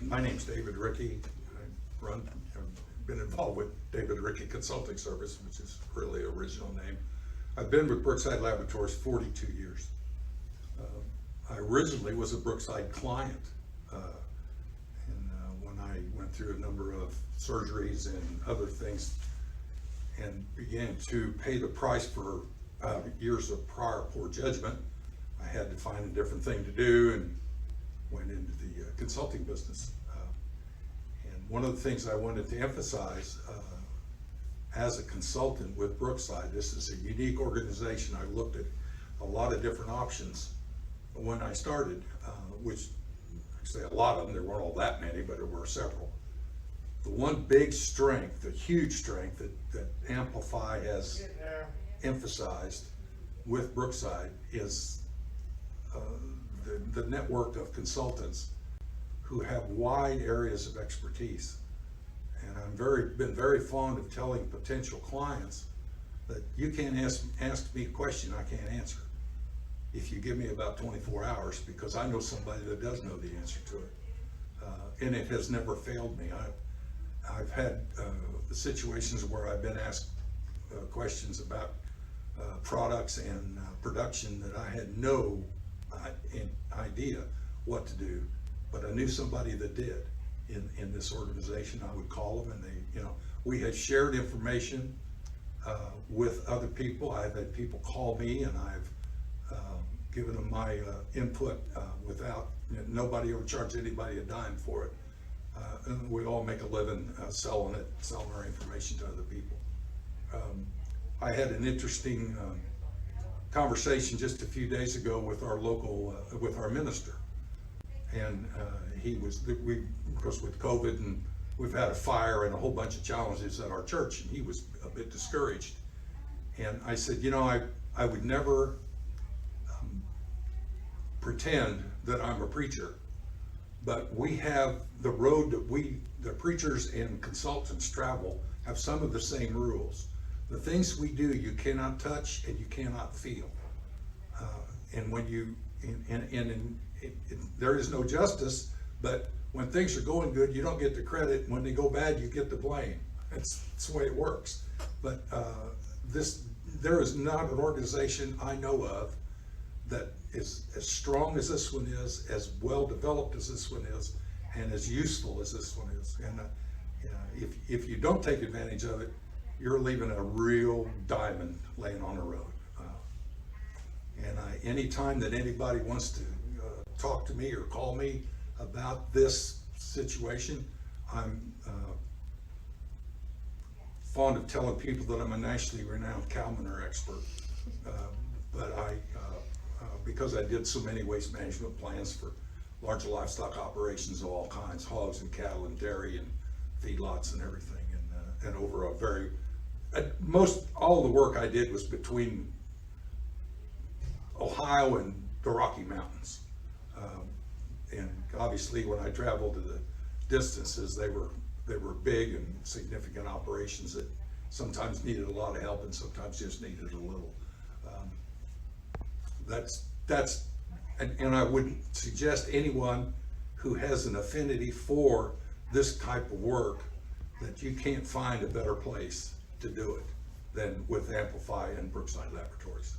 My name's David Ricke. I've been involved with David Ricke Consulting Service, which is really original name. I've been with Brookside Laboratories 42 years. I originally was a Brookside client, and when I went through a number of surgeries and other things and began to pay the price for years of prior poor judgment, I had to find a different thing to do and went into the consulting business. And one of the things I wanted to emphasize as a consultant with Brookside, this is a unique organization. I looked at a lot of different options when I started, which I say a lot of them, there weren't all that many, but there were several. The one big strength, the huge strength that Amplify has emphasized with Brookside is the network of consultants who have wide areas of expertise. And I've been very fond of telling potential clients that you can't ask me a question I can't answer if you give me about 24 hours, because I know somebody that does know the answer to it. And it has never failed me. I've had situations where I've been asked questions about products and production that I had no idea what to do, but I knew somebody that did in this organization. I would call them, and we had shared information with other people. I've had people call me, and I've given them my input without, nobody ever charged anybody a dime for it. And we all make a living selling our information to other people. I had an interesting conversation just a few days ago with our local, with our minister. And of course with COVID, and we've had a fire and a whole bunch of challenges at our church, and he was a bit discouraged. And I said, I would never pretend that I'm a preacher, but we have the road that the preachers and consultants travel have some of the same rules. The things we do, you cannot touch and you cannot feel. And when there is no justice, but when things are going good, you don't get the credit. When they go bad, you get the blame. That's the way it works. But there is not an organization I know of that is as strong as this one is, as well developed as this one is, and as useful as this one is. And if you don't take advantage of it, you're leaving a real diamond laying on the road. And anytime that anybody wants to talk to me or call me about this situation, I'm fond of telling people that I'm a nationally renowned cow manure expert. But because I did so many waste management plans for large livestock operations of all kinds, hogs and cattle and dairy and feedlots and everything, and over a very, all the work I did was between Ohio and the Rocky Mountains. And obviously when I traveled to the distances, they were big and significant operations that sometimes needed a lot of help and sometimes just needed a little. And I wouldn't suggest anyone who has an affinity for this type of work that you can't find a better place to do it than with Amplify and Brookside Laboratories.